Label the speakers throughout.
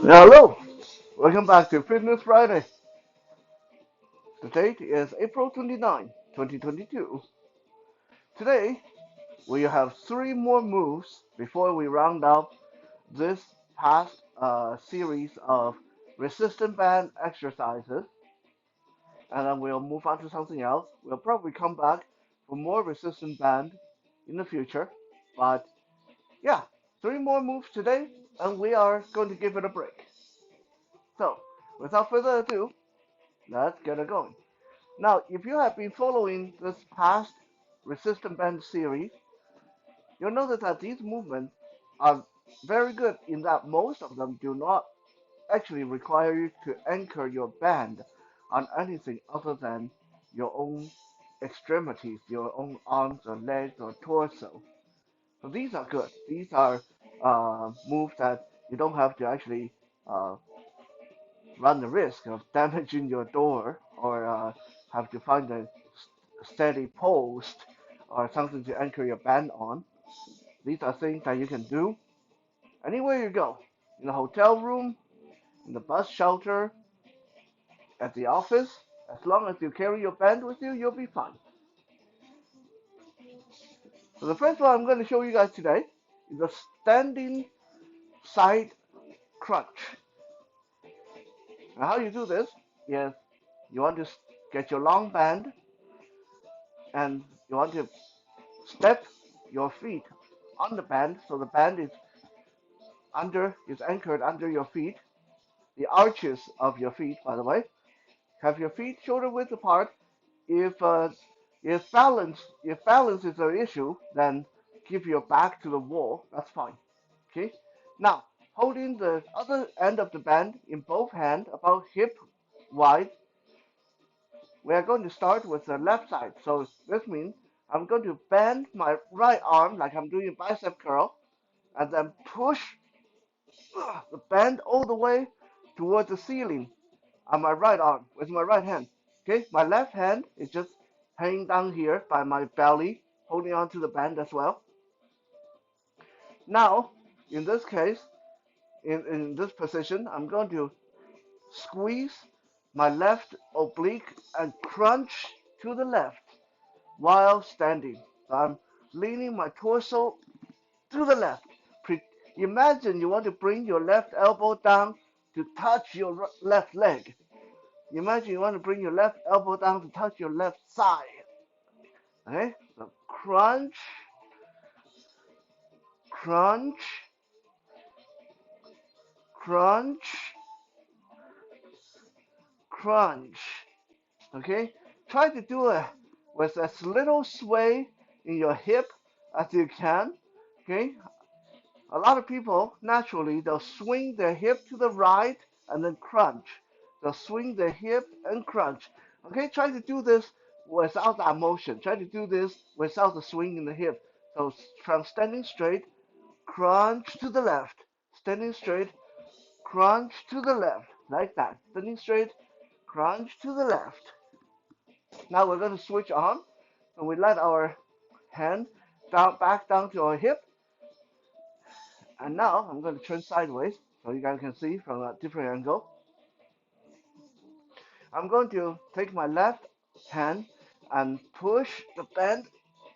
Speaker 1: Hello, welcome back to Fitness Friday. The date is April 29, 2022. Today, we have three more moves before we round up this past series of resistant band exercises, and then we'll move on to something else. We'll probably come back for more resistant band in the future, but yeah, three more moves today, and we are going to give it a break. So, without further ado, let's get it going. Now, if you have been following this past resistant band series, you'll notice that these movements are very good in that most of them do not actually require you to anchor your band on anything other than your own extremities, your own arms or legs or torso. So these are good. These are moves that you don't have to actually uh, run the risk of damaging your door or have to find a steady post or something to anchor your band on. These are things that you can do anywhere you go, in the hotel room, in the bus shelter, at the office. As long as you carry your band with you, you'll be fine. So the first one I'm going to show you guys today is a standing side crunch. Now how you do this is you want to get your long band and you want to step your feet on the band so the band is anchored under your feet, the arches of your feet, by the way. Have your feet shoulder width apart. If uh, if balance is an issue, then give your back to the wall. That's fine. Okay. Now, holding the other end of the band in both hands, about hip wide, we are going to start with the left side. So this means I'm going to bend my right arm like I'm doing a bicep curl, and then push the band all the way towards the ceiling on my right arm with my right hand. Okay, my left hand is just hanging down here by my belly, holding on to the band as well. Now, in this case, in this position, I'm going to squeeze my left oblique and crunch to the left while standing. So I'm leaning my torso to the left. Imagine you want to bring your left elbow down to touch your left leg. Imagine you want to bring your left elbow down to touch your left side. Okay? So crunch, crunch, crunch, crunch. Okay? Try to do it with as little sway in your hip as you can. Okay? A lot of people naturally they'll swing their hip to the right and then crunch. They'll swing their hip and crunch. Okay, try to do this without that motion. Try to do this without the swing in the hip. So from standing straight, crunch to the left. Standing straight, crunch to the left. Like that. Standing straight, crunch to the left. Now we're going to switch on. And we let our hand back down to our hip. And now I'm going to turn sideways so you guys can see from a different angle. I'm going to take my left hand and push the band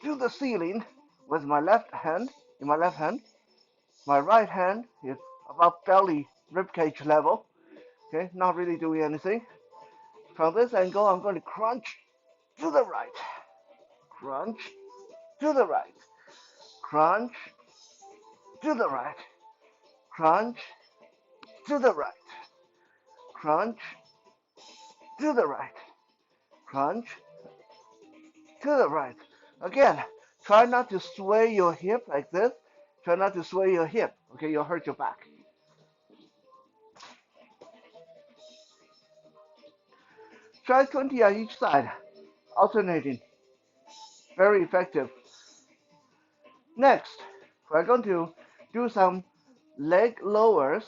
Speaker 1: to the ceiling with my left hand in my left hand. My right hand is about belly ribcage level. Okay, not really doing anything. From this angle, I'm going to crunch to the right, crunch to the right, crunch to the right, crunch to the right, crunch to the right, crunch to the right. Again, try not to sway your hip like this. Try not to sway your hip. Okay, you'll hurt your back. Try 20 on each side, alternating. Very effective. Next, we're going to do some leg lowers,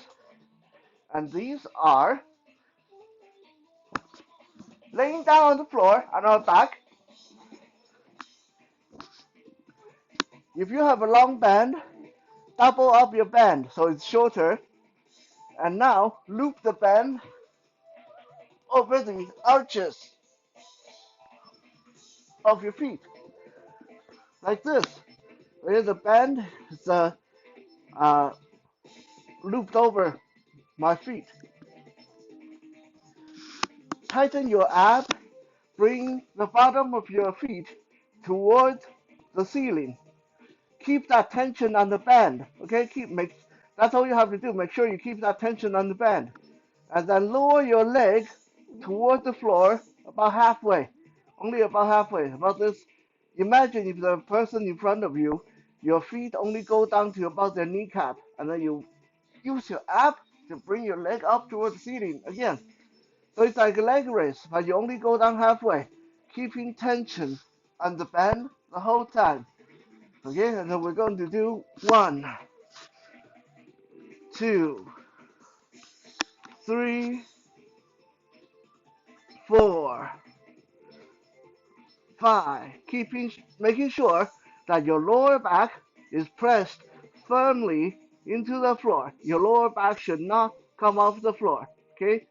Speaker 1: and these are laying down on the floor on our back. If you have a long band, double up your band so it's shorter. And now loop the band over the arches of your feet, like this. Where the band is uh, looped over my feet. Tighten your ab, bring the bottom of your feet towards the ceiling. Keep that tension on the band, okay? That's all you have to do. Make sure you keep that tension on the band. And then lower your leg towards the floor about halfway. Only about halfway. About this. Imagine if the person in front of you, your feet only go down to about their kneecap, and then you use your ab to bring your leg up towards the ceiling again. So it's like a leg raise, but you only go down halfway, keeping tension on the band the whole time. Okay, and then we're going to do 1, 2, 3, 4, 5. Making sure that your lower back is pressed firmly into the floor. Your lower back should not come off the floor. Okay,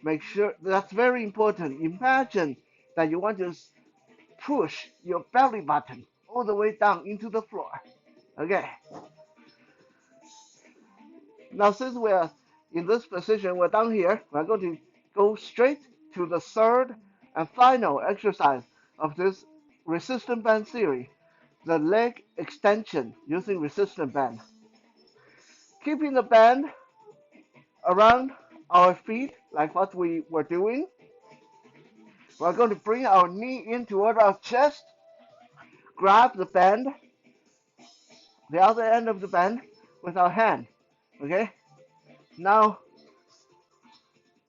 Speaker 1: make sure that's very important. Imagine that you want to push your belly button all the way down into the floor. Okay. Now since we're in this position, we're down here, we're going to go straight to the third and final exercise of this resistance band series, the leg extension using resistance band. Keeping the band around our feet like what we were doing, we're going to bring our knee in toward our chest, grab the band, the other end of the band with our hand. Okay? Now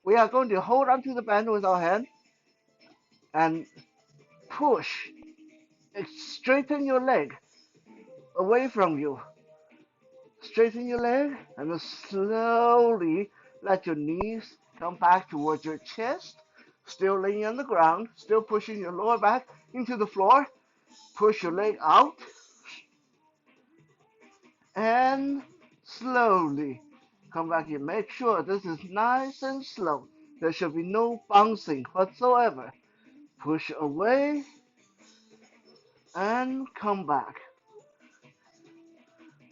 Speaker 1: we are going to hold onto the band with our hand and push. Straighten your leg away from you. Straighten your leg and then slowly let your knees come back towards your chest. Still laying on the ground, still pushing your lower back into the floor. Push your leg out and slowly come back in. Make sure this is nice and slow. There should be no bouncing whatsoever. Push away and come back.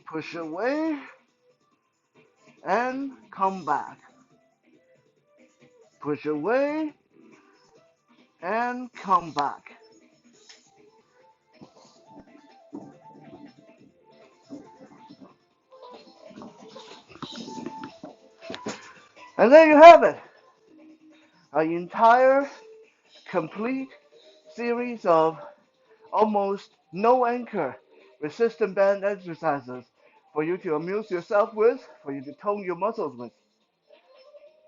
Speaker 1: Push away and come back. Push away and come back. And there you have it. An entire complete series of almost no anchor resistant band exercises for you to amuse yourself with, for you to tone your muscles with.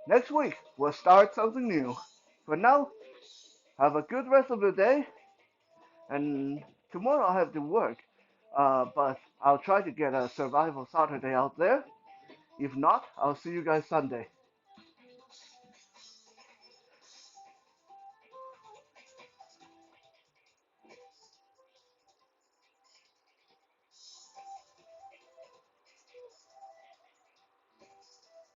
Speaker 1: Next week, we'll start something new. For now, have a good rest of the day, and tomorrow I have to work, but I'll try to get a survival Saturday out there. If not, I'll see you guys Sunday.